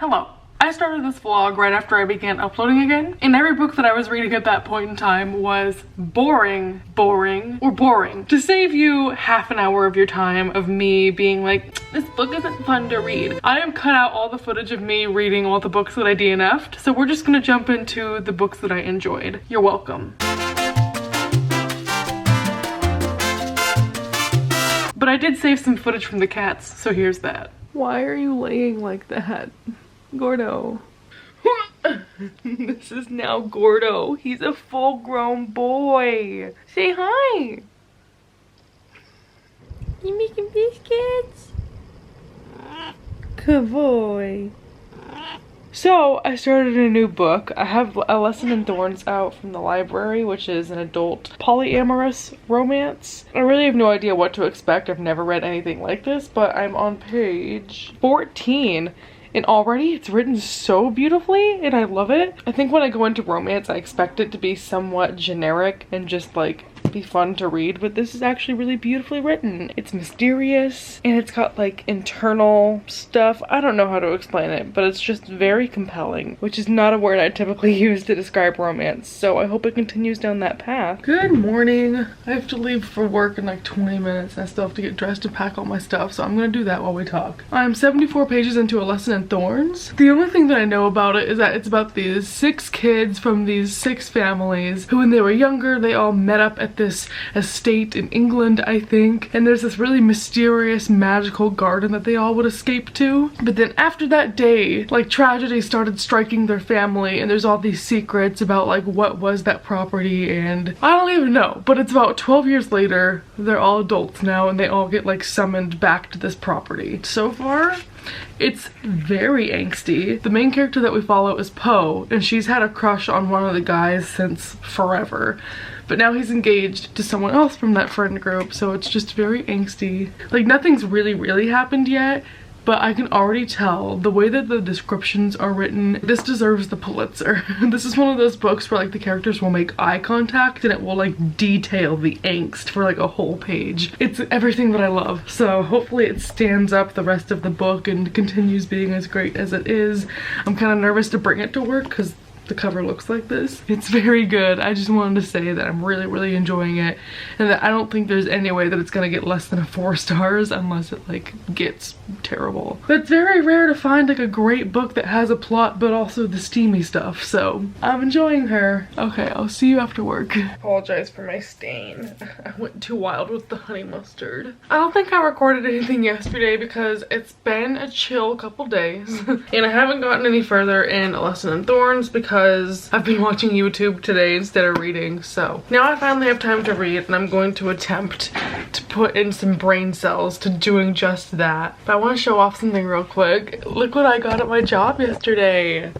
Hello. I started this vlog right after I began uploading again, and every book that I was reading at that point in time was boring. To save you half an hour of your time of me being like, this book isn't fun to read, I have cut out all the footage of me reading all the books that I DNF'd, so we're just gonna jump into the books that I enjoyed. You're welcome. But I did save some footage from the cats, so here's that. Why are you laying like that? Gordo. This is now Gordo. He's a full-grown boy. Say hi. You making biscuits? Good boy. So, I started a new book. I have A Lesson in Thorns out from the library, which is an adult polyamorous romance. I really have no idea what to expect. I've never read anything like this, but I'm on page 14. And already it's written so beautifully and I love it. I think when I go into romance, I expect it to be somewhat generic and just like be fun to read, but this is actually really beautifully written. It's mysterious and it's got like internal stuff. I don't know how to explain it, but it's just very compelling, which is not a word I typically use to describe romance. So I hope it continues down that path. Good morning. I have to leave for work in like 20 minutes and I still have to get dressed and pack all my stuff, so I'm gonna do that while we talk. I'm 74 pages into A Lesson in Thorns. The only thing that I know about it is that it's about these 6 kids from these 6 families who, when they were younger, they all met up at this estate in England, I think, and there's this really mysterious magical garden that they all would escape to. But then after that day, like, tragedy started striking their family and there's all these secrets about like what was that property, and I don't even know, but it's about 12 years later. They're all adults now and they all get like summoned back to this property. So far it's very angsty. The main character that we follow is Poe, and she's had a crush on one of the guys since forever. But now he's engaged to someone else from that friend group, so it's just very angsty. Like, nothing's really happened yet, but I can already tell the way that the descriptions are written, this deserves the Pulitzer. This is one of those books where like the characters will make eye contact and it will like detail the angst for like a whole page. It's everything that I love. So hopefully it stands up the rest of the book and continues being as great as it is. I'm kind of nervous to bring it to work because the cover looks like this. It's very good. I just wanted to say that I'm really enjoying it, and that I don't think there's any way that it's gonna get less than a 4 stars unless it like gets terrible. But it's very rare to find like a great book that has a plot but also the steamy stuff, so I'm enjoying her. Okay, I'll see you after work. Apologize for my stain. I went too wild with the honey mustard. I don't think I recorded anything yesterday because it's been a chill couple days and I haven't gotten any further in A Lesson in Thorns because I've been watching YouTube today instead of reading. So now I finally have time to read, and I'm going to attempt to put in some brain cells to doing just that. But I want to show off something real quick. Look what I got at my job yesterday.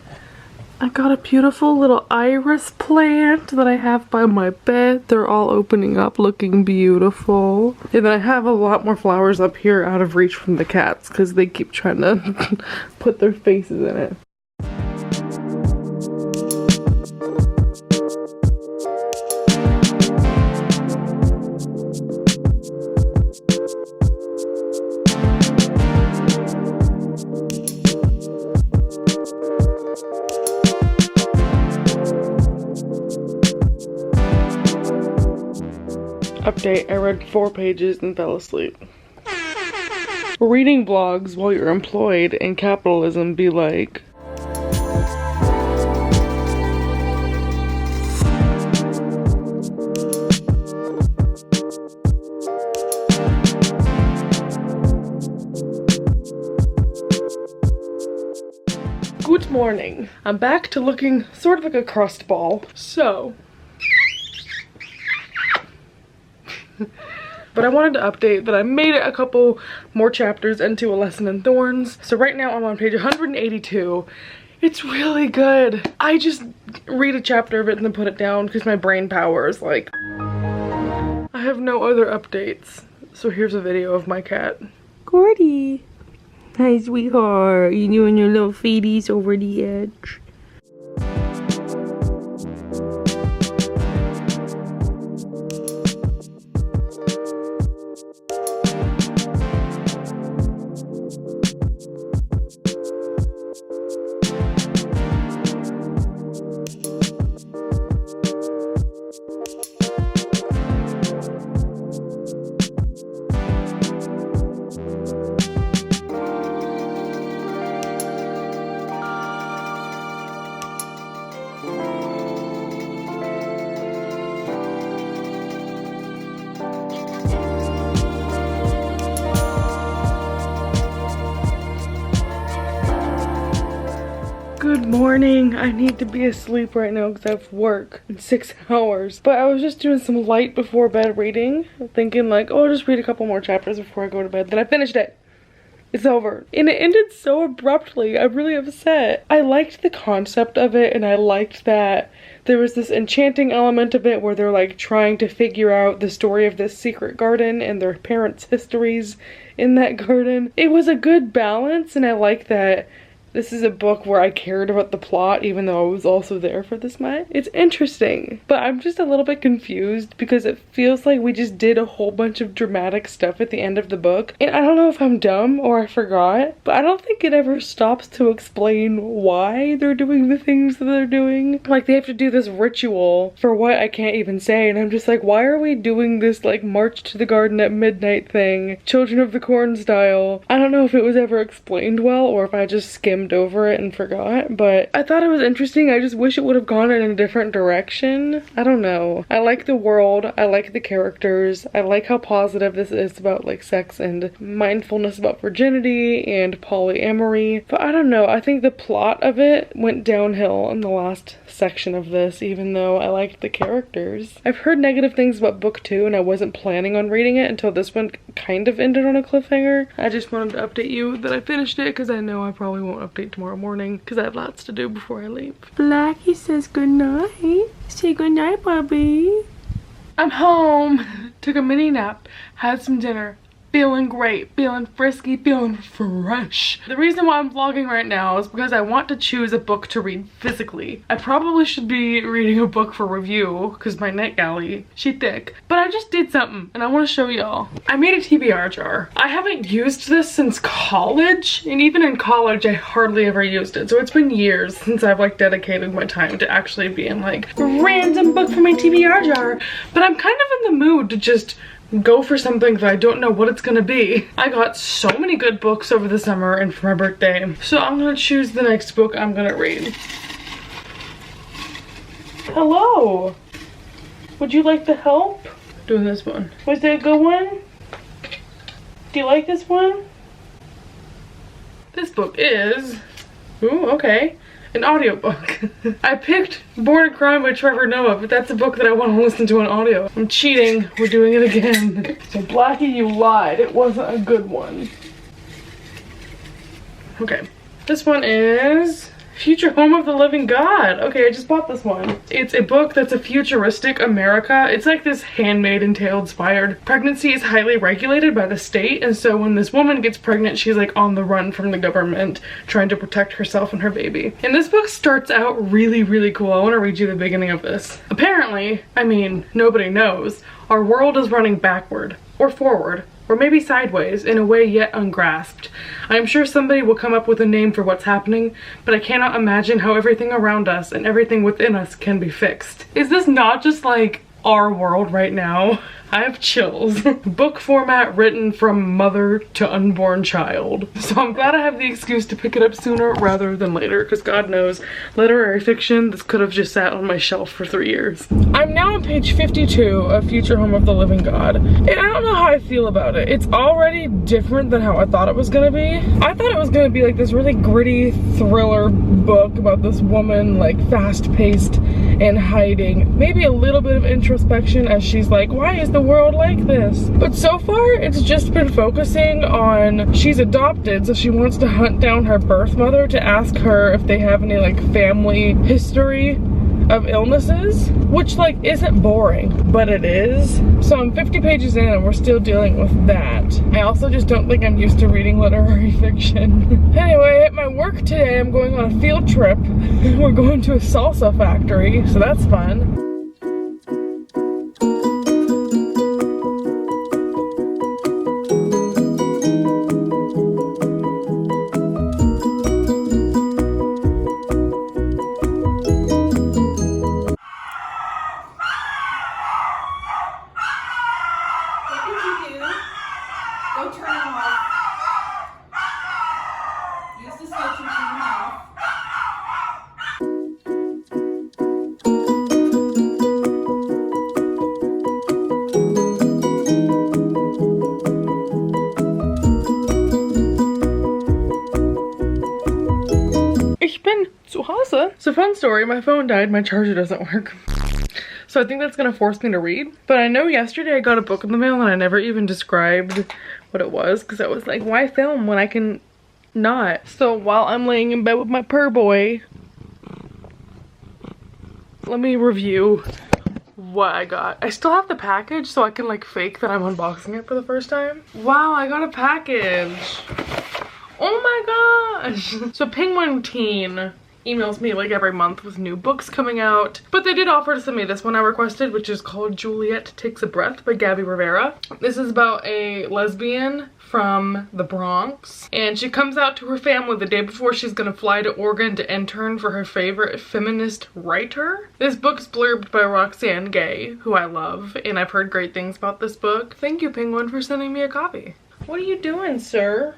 I got a beautiful little iris plant that I have by my bed. They're all opening up, looking beautiful. And then I have a lot more flowers up here out of reach from the cats because they keep trying to put their faces in it. Update, I read 4 pages and fell asleep. Reading blogs while you're employed in capitalism be like... Good morning. I'm back to looking sort of like a crust ball. So... But I wanted to update that I made it a couple more chapters into A Lesson in Thorns. So right now I'm on page 182. It's really good. I just read a chapter of it and then put it down because my brain power is like... I have no other updates. So here's a video of my cat. Gordy. Hi, sweetheart. You doing your little feeties over the edge? Good morning. I need to be asleep right now because I have work in 6 hours. But I was just doing some light before bed reading, thinking like, oh, I'll just read a couple more chapters before I go to bed. Then I finished it. It's over. And it ended so abruptly. I'm really upset. I liked the concept of it, and I liked that there was this enchanting element of it where they're like trying to figure out the story of this secret garden and their parents' histories in that garden. It was a good balance, and I like that this is a book where I cared about the plot even though I was also there for this much. It's interesting, but I'm just a little bit confused because it feels like we just did a whole bunch of dramatic stuff at the end of the book. And I don't know if I'm dumb or I forgot, but I don't think it ever stops to explain why they're doing the things that they're doing. Like they have to do this ritual for what I can't even say, and I'm just like, why are we doing this like march to the garden at midnight thing? Children of the Corn style. I don't know if it was ever explained well or if I just skimmed over it and forgot, but I thought it was interesting. I just wish it would have gone in a different direction. I don't know. I like the world. I like the characters. I like how positive this is about like sex and mindfulness about virginity and polyamory, but I don't know. I think the plot of it went downhill in the last section of this, even though I liked the characters. I've heard negative things about book 2 and I wasn't planning on reading it until this one kind of ended on a cliffhanger. I just wanted to update you that I finished it because I know I probably won't update tomorrow morning because I have lots to do before I leave. Blackie says good night. Say good night, Bobby. I'm home. Took a mini nap, had some dinner. Feeling great, feeling frisky, feeling fresh. The reason why I'm vlogging right now is because I want to choose a book to read physically. I probably should be reading a book for review because my NetGalley, she thick. But I just did something and I want to show y'all. I made a TBR jar. I haven't used this since college, and even in college I hardly ever used it. So it's been years since I've like dedicated my time to actually being like random book for my TBR jar. But I'm kind of in the mood to just go for something that I don't know what it's gonna be. I got so many good books over the summer and for my birthday, so I'm gonna choose the next book I'm gonna read. Hello! Would you like the help? Doing this one. Was that a good one? Do you like this one? This book is, ooh, okay, an audiobook. I picked Born a Crime by Trevor Noah, but that's a book that I want to listen to on audio. I'm cheating. We're doing it again. So Blackie, you lied. It wasn't a good one. Okay. This one is Future Home of the Living God. Okay, I just bought this one. It's a book that's a futuristic America. It's like this Handmaid's Tale inspired. Pregnancy is highly regulated by the state, and so when this woman gets pregnant, she's like on the run from the government, trying to protect herself and her baby. And this book starts out really, really cool. I want to read you the beginning of this. Apparently, I mean, nobody knows, our world is running backward, or forward, or maybe sideways, in a way yet ungrasped. I am sure somebody will come up with a name for what's happening, but I cannot imagine how everything around us and everything within us can be fixed. Is this not just like our world right now? I have chills. Book format written from mother to unborn child. So I'm glad I have the excuse to pick it up sooner rather than later, because God knows, literary fiction, this could have just sat on my shelf for 3 years. I'm now on page 52 of Future Home of the Living God, and I don't know how I feel about it. It's already different than how I thought it was gonna be. I thought it was gonna be like this really gritty thriller book about this woman like fast-paced and hiding. Maybe a little bit of introspection as she's like, why is the world like this? But so far it's just been focusing on she's adopted, so she wants to hunt down her birth mother to ask her if they have any like family history of illnesses, which like isn't boring, but it is. So I'm 50 pages in and we're still dealing with that. I also just don't think I'm used to reading literary fiction. Anyway, at my work today I'm going on a field trip. We're going to a salsa factory, so that's fun. Ich bin zu Hause. So fun story, my phone died, my charger doesn't work. So I think that's gonna force me to read. But I know yesterday I got a book in the mail and I never even described what it was because I was like, why film when I can not? So while I'm laying in bed with my purr boy, let me review what I got. I still have the package so I can like fake that I'm unboxing it for the first time. Wow, I got a package. Oh my gosh. So Penguin Teen emails me like every month with new books coming out, but they did offer to send me this one I requested, which is called Juliet Takes a Breath by Gabby Rivera. This is about a lesbian from the Bronx, and she comes out to her family the day before she's gonna fly to Oregon to intern for her favorite feminist writer. This book's blurbed by Roxane Gay, who I love, and I've heard great things about this book. Thank you, Penguin, for sending me a copy. What are you doing, sir?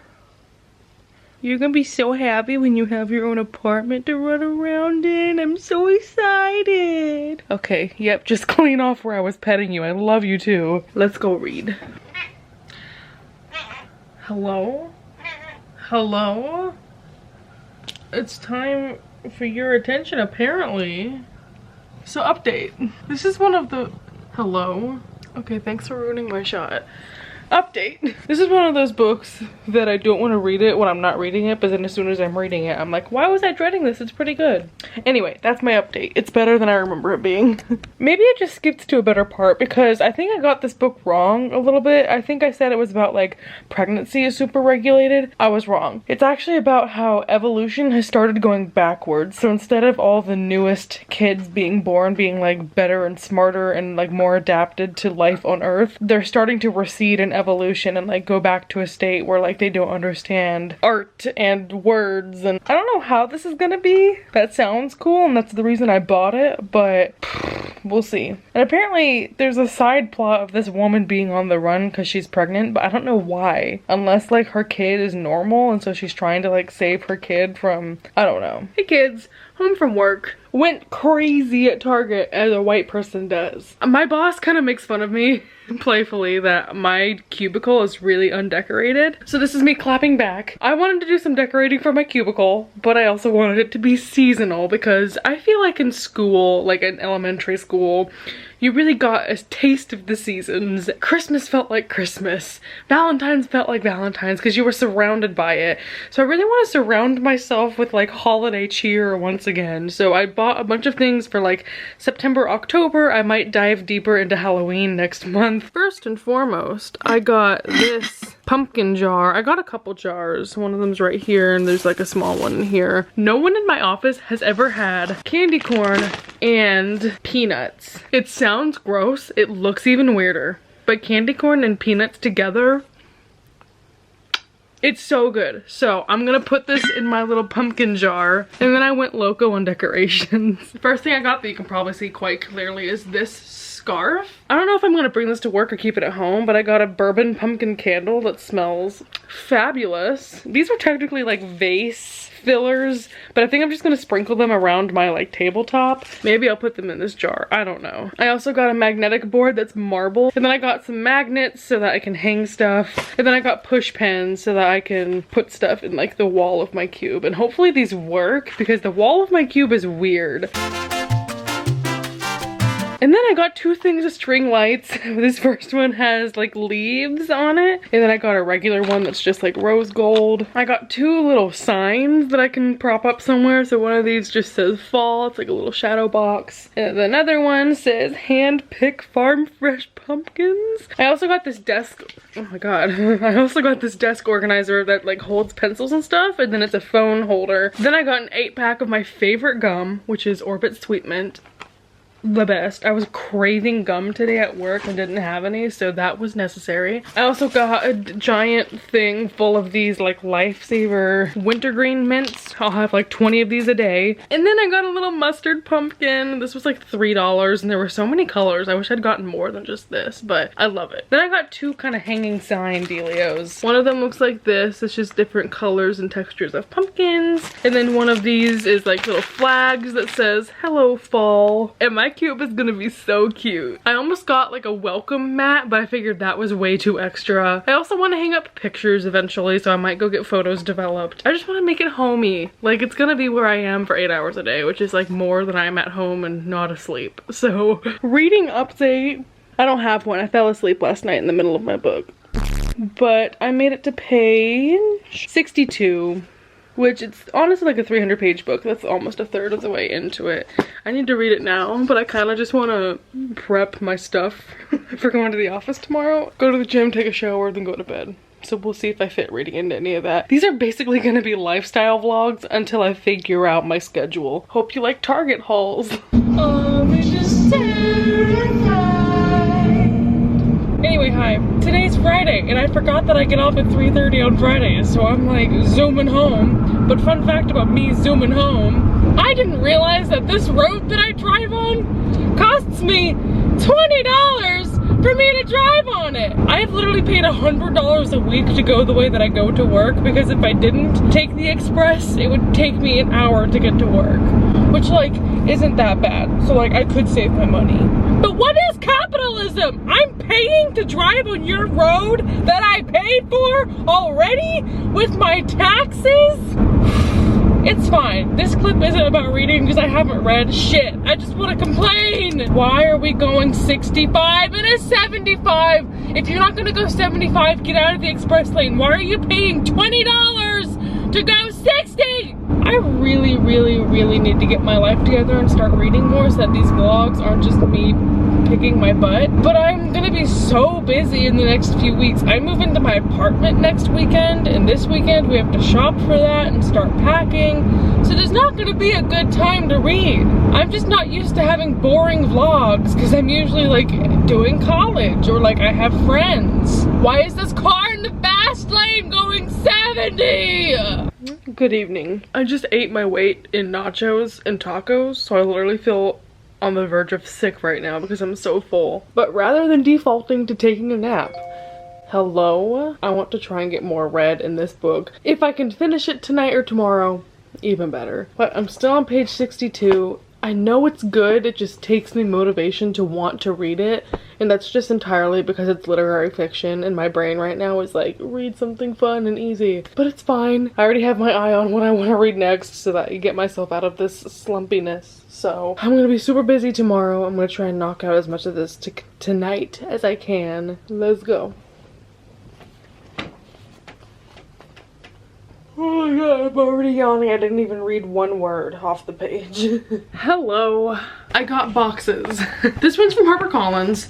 You're gonna be so happy when you have your own apartment to run around in. I'm so excited. Okay, yep, just clean off where I was petting you. I love you too. Let's go read. Hello? Hello? It's time for your attention, apparently. So update. This is one of the... Hello? Okay, thanks for ruining my shot. Update. This is one of those books that I don't want to read it when I'm not reading it, but then as soon as I'm reading it, I'm like, why was I dreading this? It's pretty good. Anyway, that's my update. It's better than I remember it being. Maybe I just skipped to a better part because I think I got this book wrong a little bit. I think I said it was about like pregnancy is super regulated. I was wrong. It's actually about how evolution has started going backwards. So instead of all the newest kids being born being like better and smarter and like more adapted to life on Earth, they're starting to recede in evolution and like go back to a state where like they don't understand art and words, and I don't know how this is gonna be. That sounds cool and that's the reason I bought it, but we'll see. And apparently there's a side plot of this woman being on the run because she's pregnant, but I don't know why, unless like her kid is normal and so she's trying to like save her kid from, I don't know. Hey kids, home from work. Went crazy at Target as a white person does. My boss kind of makes fun of me playfully that my cubicle is really undecorated. So this is me clapping back. I wanted to do some decorating for my cubicle, but I also wanted it to be seasonal because I feel like in school, like in elementary school, you really got a taste of the seasons. Christmas felt like Christmas. Valentine's felt like Valentine's because you were surrounded by it. So I really want to surround myself with like holiday cheer once again. So I bought a bunch of things for like September, October. I might dive deeper into Halloween next month. First and foremost, I got this pumpkin jar. I got a couple jars. One of them's right here and there's like a small one in here. No one in my office has ever had candy corn and peanuts. It sounds gross. It looks even weirder. But candy corn and peanuts together, it's so good. So I'm gonna put this in my little pumpkin jar. And then I went loco on decorations. First thing I got that you can probably see quite clearly is this scarf. I don't know if I'm gonna bring this to work or keep it at home, but I got a bourbon pumpkin candle that smells fabulous. These are technically like vase fillers, but I think I'm just gonna sprinkle them around my like tabletop. Maybe I'll put them in this jar. I don't know. I also got a magnetic board that's marble, and then I got some magnets so that I can hang stuff, and then I got push pens so that I can put stuff in like the wall of my cube, and hopefully these work because the wall of my cube is weird. And then I got two things of string lights. This first one has like leaves on it. And then I got a regular one that's just like rose gold. I got two little signs that I can prop up somewhere. So one of these just says fall. It's like a little shadow box. And another one says hand pick farm fresh pumpkins. I also got this desk. Oh my god. I also got this desk organizer that like holds pencils and stuff. And then it's a phone holder. Then I got an 8-pack of my favorite gum, which is Orbit Sweet Mint. The best. I was craving gum today at work and didn't have any, so that was necessary. I also got a giant thing full of these like Lifesaver wintergreen mints. I'll have like 20 of these a day. And then I got a little mustard pumpkin. This was like $3 and there were so many colors. I wish I'd gotten more than just this, but I love it. Then I got two kind of hanging sign dealios. One of them looks like this. It's just different colors and textures of pumpkins. And then one of these is like little flags that says hello fall. Am I My cube is gonna be so cute. I almost got like a welcome mat, but I figured that was way too extra. I also want to hang up pictures eventually, so I might go get photos developed. I just want to make it homey. Like, it's gonna be where I am for 8 hours a day, which is like more than I'm at home and not asleep. So, reading update. I don't have one. I fell asleep last night in the middle of my book. But I made it to page 62. Which it's honestly like a 300-page book. That's almost a third of the way into it. I need to read it now, but I kind of just want to prep my stuff for going to the office tomorrow. Go to the gym, take a shower, then go to bed. So we'll see if I fit reading into any of that. These are basically going to be lifestyle vlogs until I figure out my schedule. Hope you like Target hauls. Anyway, hi. Today's Friday, and I forgot that I get off at 3:30 on Fridays, so I'm like zooming home. But fun fact about me zooming home, I didn't realize that this road that I drive on costs me $20 for me to drive on it. I've literally paid $100 a week to go the way that I go to work, because if I didn't take the express, it would take me an hour to get to work, which like isn't that bad. So like I could save my money. But what is capitalism? I'm paying to drive on your road that I paid for already with my taxes? It's fine. This clip isn't about reading because I haven't read shit. I just want to complain. Why are we going 65 and a 75? If you're not gonna go 75, get out of the express lane. Why are you paying $20 to go 60? I really, really, really need to get my life together and start reading more so that these vlogs aren't just me kicking my butt. But I'm gonna be so busy in the next few weeks. I move into my apartment next weekend, and this weekend we have to shop for that and start packing. So there's not gonna be a good time to read. I'm just not used to having boring vlogs because I'm usually like doing college or like I have friends. Why is this car in the fast lane going 70? Good evening. I just ate my weight in nachos and tacos, so I literally feel on the verge of sick right now because I'm so full. But rather than defaulting to taking a nap, hello, I want to try and get more read in this book. If I can finish it tonight or tomorrow, even better. But I'm still on page 62. I know it's good, it just takes me motivation to want to read it, and that's just entirely because it's literary fiction and my brain right now is like, read something fun and easy. But it's fine. I already have my eye on what I want to read next so that I get myself out of this slumpiness. So I'm gonna be super busy tomorrow. I'm gonna try and knock out as much of this tonight as I can. Let's go. Oh my god, I'm already yawning. I didn't even read one word off the page. Hello. I got boxes. This one's from HarperCollins.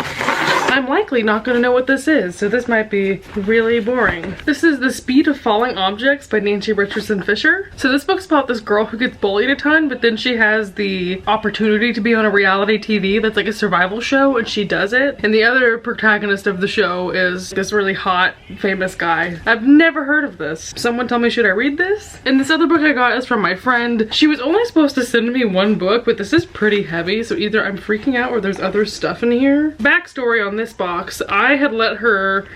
I'm likely not gonna know what this is, so this might be really boring. This is The Speed of Falling Objects by Nancy Richardson Fisher. So this book's about this girl who gets bullied a ton, but then she has the opportunity to be on a reality TV that's like a survival show, and she does it. And the other protagonist of the show is this really hot, famous guy. I've never heard of this. Someone tell me, should I read this? And this other book I got is from my friend. She was only supposed to send me one book, but this is pretty heavy, so either I'm freaking out or there's other stuff in here. Backstory on this box, I had let her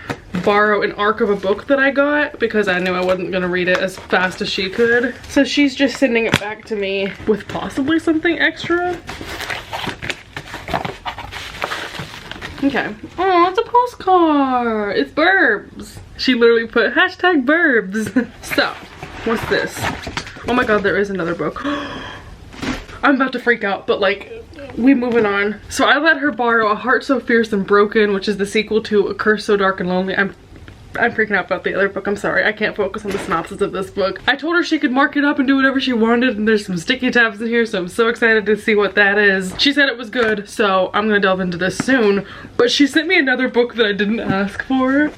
borrow an arc of a book that I got because I knew I wasn't gonna read it as fast as she could. So she's just sending it back to me with possibly something extra. Okay. Oh, it's a postcard. It's Burbs. She literally put hashtag Burbs. So, what's this? Oh my god, there is another book. I'm about to freak out, but like, we moving on. So I let her borrow A Heart So Fierce and Broken, which is the sequel to A Curse So Dark and Lonely. I'm freaking out about the other book. I'm sorry. I can't focus on the synopsis of this book. I told her she could mark it up and do whatever she wanted, and there's some sticky tabs in here, so I'm so excited to see what that is. She said it was good, so I'm gonna delve into this soon. But she sent me another book that I didn't ask for.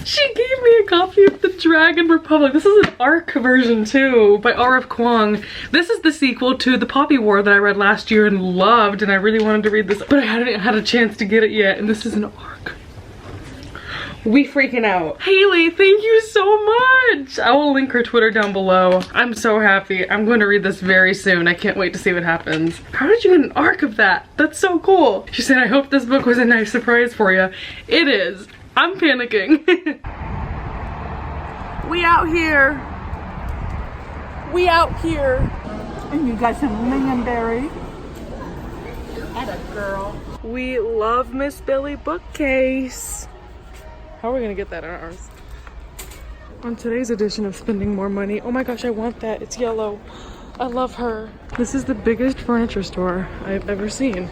She gave me a copy of The Dragon Republic. This is an ARC version too, by R.F. Kuang. This is the sequel to The Poppy War that I read last year and loved, and I really wanted to read this, but I hadn't had a chance to get it yet, and this is an ARC. We freaking out. Haley, thank you so much. I will link her Twitter down below. I'm so happy. I'm going to read this very soon. I can't wait to see what happens. How did you get an ARC of that? That's so cool. She said, I hope this book was a nice surprise for you. It is. I'm panicking. We out here. We out here. And you got some lingonberry. Atta girl. We love Miss Billy bookcase. How are we gonna get that in ours? On today's edition of Spending More Money, oh my gosh, I want that. It's yellow. I love her. This is the biggest furniture store I've ever seen.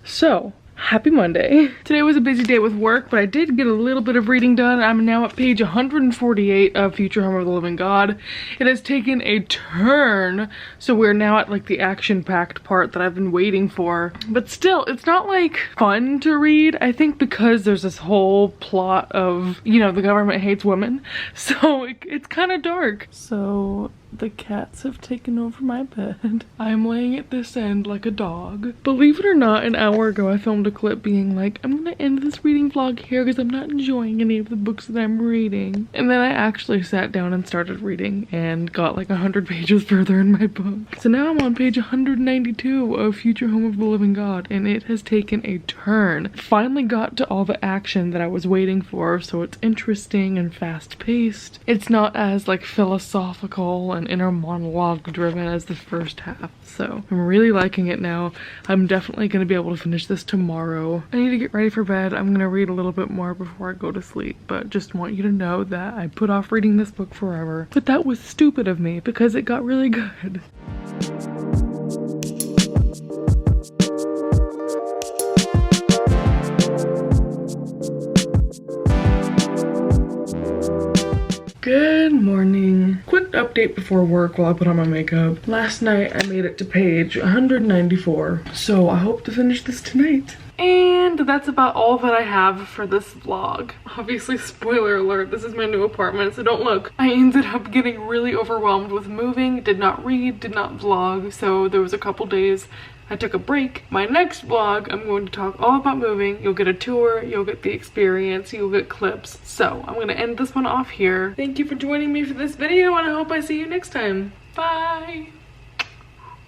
So, happy Monday. Today was a busy day with work, but I did get a little bit of reading done. I'm now at page 148 of Future Home of the Living God. It has taken a turn, so we're now at like the action-packed part that I've been waiting for. But still, it's not like fun to read. I think because there's this whole plot of, you know, the government hates women. So it's kind of dark. So the cats have taken over my bed. I'm laying at this end like a dog. Believe it or not, an hour ago I filmed a clip being like, I'm gonna end this reading vlog here because I'm not enjoying any of the books that I'm reading. And then I actually sat down and started reading and got like 100 pages further in my book. So now I'm on page 192 of Future Home of the Living God, and it has taken a turn. Finally got to all the action that I was waiting for, so it's interesting and fast-paced. It's not as like philosophical and inner monologue driven as the first half, so I'm really liking it now. I'm definitely going to be able to finish this tomorrow. I need to get ready for bed. I'm going to read a little bit more before I go to sleep, but just want you to know that I put off reading this book forever. But that was stupid of me because it got really good. Good morning. Quick update before work while I put on my makeup. Last night I made it to page 194, so I hope to finish this tonight. And that's about all that I have for this vlog. Obviously, spoiler alert, this is my new apartment, so don't look. I ended up getting really overwhelmed with moving, did not read, did not vlog, so there was a couple days I took a break. My next vlog, I'm going to talk all about moving. You'll get a tour, you'll get the experience, you'll get clips. So I'm gonna end this one off here. Thank you for joining me for this video, and I hope I see you next time. Bye!